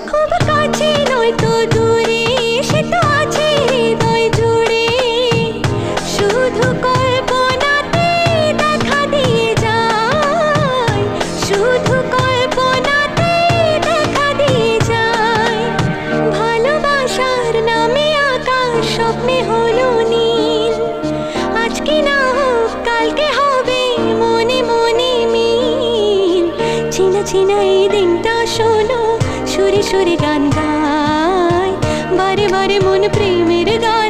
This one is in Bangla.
খুব কাছে নয় তো দূরে, সে তো আছে হৃদয় জুড়ে। শুধু কল্পনাতে দেখা দিয়ে যায়, শুধু কল্পনাতে দেখা দিয়ে যায়। ভালোবাসার নামে আকাশ স্বপ্নে হলো নীল, আজকে না হোক কালকে হবে মনে মনে মিল। চিনা চিনা এই দিনটা শোনো, সুরে সুরে গান গায়, বারে বারে মন প্রেমের গান।